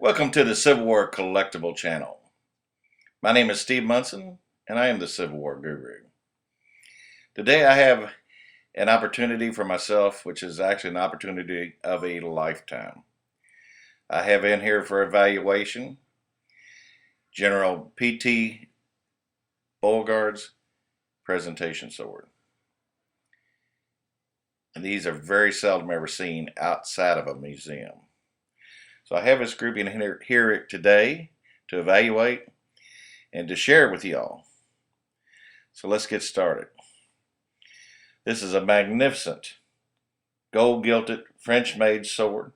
Welcome to the Civil War Collectible channel. My name is Steve Munson, and I am the Civil War Guru. Today I have an opportunity for myself, which is actually an opportunity of a lifetime. I have in here for evaluation General P.T. Beauregard's presentation sword. And these are very seldom ever seen outside of a museum. So I have this grouping here today to evaluate and to share with y'all. So let's get started. This is a magnificent gold-gilded French-made sword,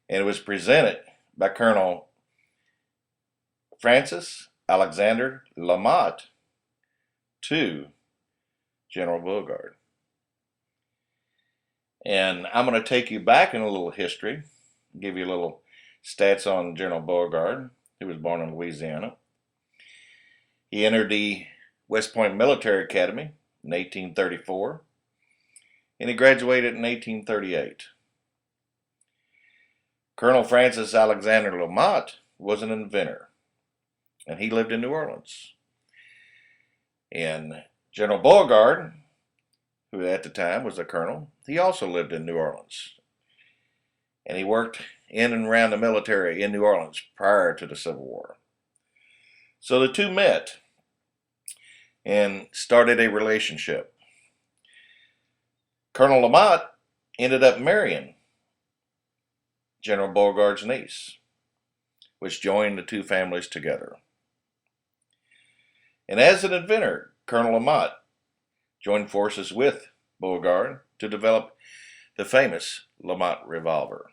and it was presented by Colonel Francis Alexander LeMat to General Beauregard. And I'm going to take you back in a little history, give you a little stats on General Beauregard, who was born in Louisiana. He entered the West Point Military Academy in 1834, and he graduated in 1838. Colonel Francis Alexander LeMat was an inventor, and he lived in New Orleans. And General Beauregard, who at the time was a colonel, he also lived in New Orleans. And he worked in and around the military in New Orleans prior to the Civil War. So the two met and started a relationship. Colonel LeMat ended up marrying General Beauregard's niece, which joined the two families together. And as an inventor, Colonel LeMat joined forces with Beauregard to develop the famous LeMat revolver.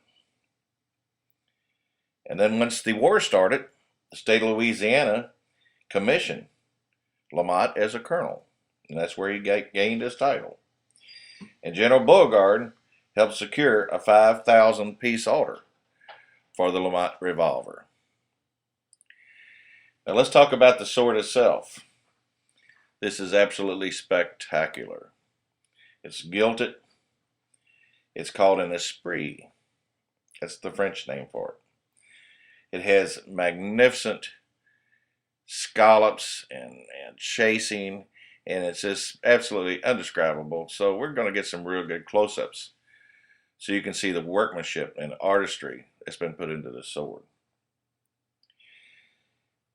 And then once the war started, the state of Louisiana commissioned LeMat as a colonel, and that's where he gained his title. And General Beauregard helped secure a 5,000-piece order for the LeMat revolver. Now let's talk about the sword itself. This is absolutely spectacular. It's gilded. It's called an esprit. That's the French name for it. It has magnificent scallops and chasing, and it's just absolutely undescribable. So we're going to get some real good close-ups so you can see the workmanship and artistry that's been put into the sword.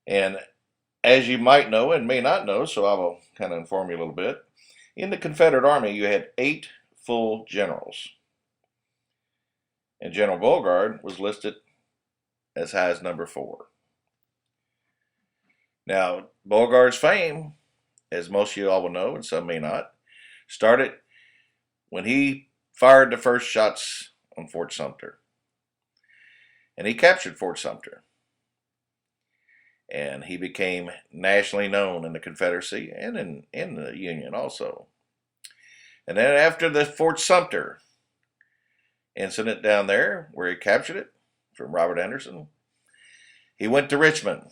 And as you might know and may not know, so I will kind of inform you a little bit, in the Confederate Army you had 8 full generals. And General Beauregard was listed as high as number 4. Now, Beauregard's fame, as most of you all will know, and some may not, started when he fired the first shots on Fort Sumter. And he captured Fort Sumter. And he became nationally known in the Confederacy and in the Union also. And then after the Fort Sumter incident down there, where he captured it from Robert Anderson, he went to Richmond.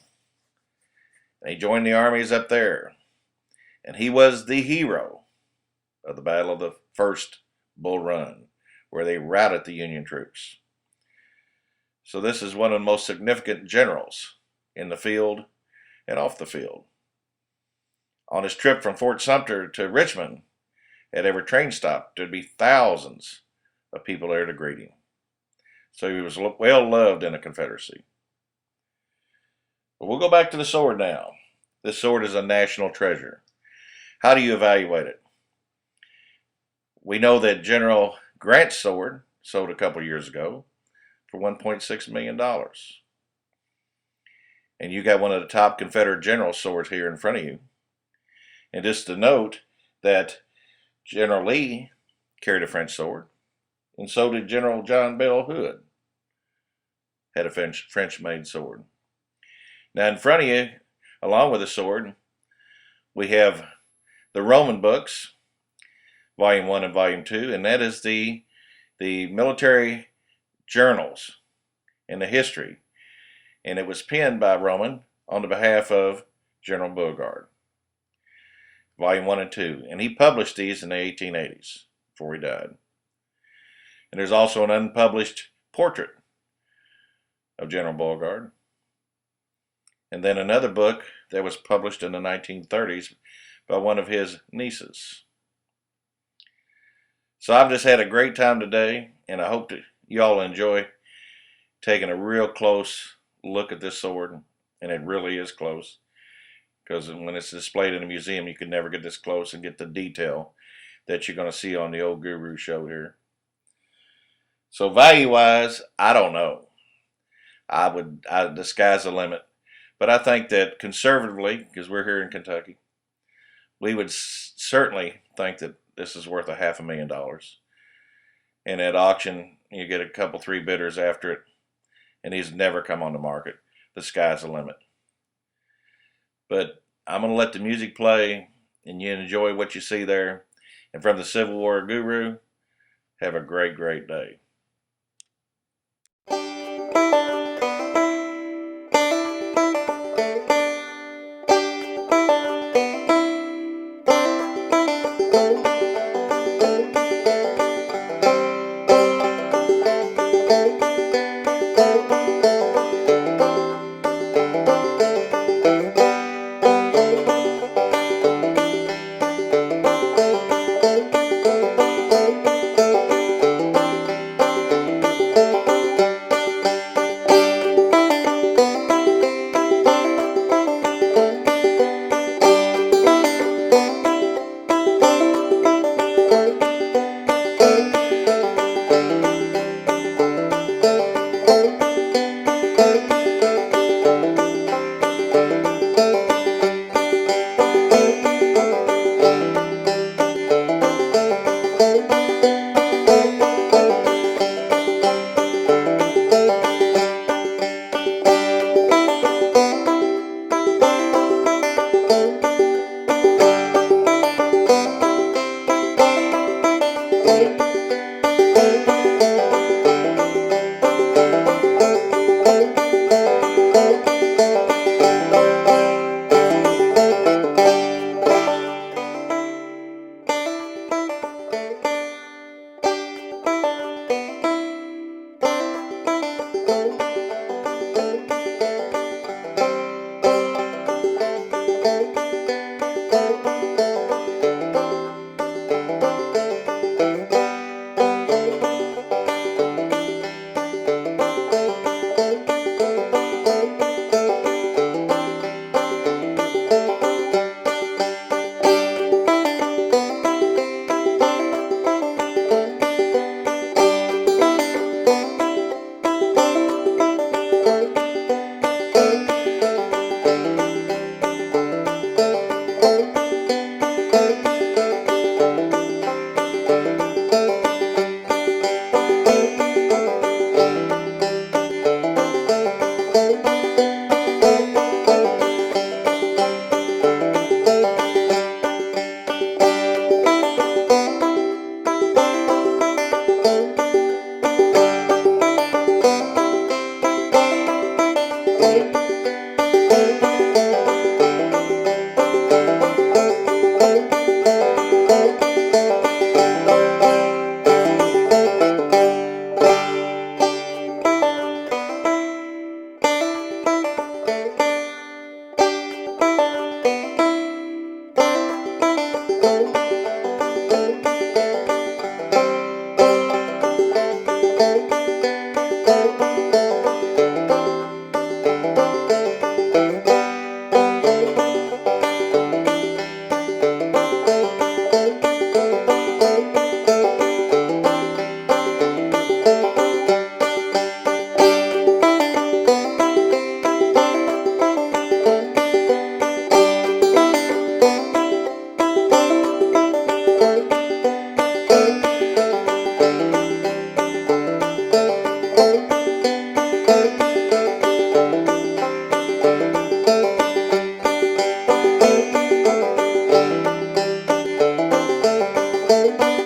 And he joined the armies up there. And he was the hero of the Battle of the First Bull Run, where they routed the Union troops. So this is one of the most significant generals in the field and off the field. On his trip from Fort Sumter to Richmond, at every train stop, there'd be thousands of people there to greet him. So he was well loved in the Confederacy. But we'll go back to the sword now. This sword is a national treasure. How do you evaluate it? We know that General Grant's sword sold a couple years ago for $1.6 million. And you got one of the top Confederate general swords here in front of you. And just to note that General Lee carried a French sword, and so did General John Bell Hood, had a French-made sword. Now in front of you, along with the sword, we have the Roman books, Volume 1 and Volume 2, and that is the military journals and the history. And it was penned by Roman on the behalf of General Beauregard. Volume 1 and 2. And he published these in the 1880s, before he died. And there's also an unpublished portrait of General Beauregard. And then another book that was published in the 1930s by one of his nieces. So I've just had a great time today, and I hope that you all enjoy taking a real close look at this sword, and it really is close, because when it's displayed in a museum, you can never get this close and get the detail that you're going to see on the old Guru show here. So value-wise, I don't know. The sky's the limit. But I think that conservatively, because we're here in Kentucky, we would certainly think that this is worth $500,000. And at auction, you get a couple, three bidders after it, and he's never come on the market. The sky's the limit. But I'm going to let the music play, and you enjoy what you see there. And from the Civil War Guru, have a great, great day.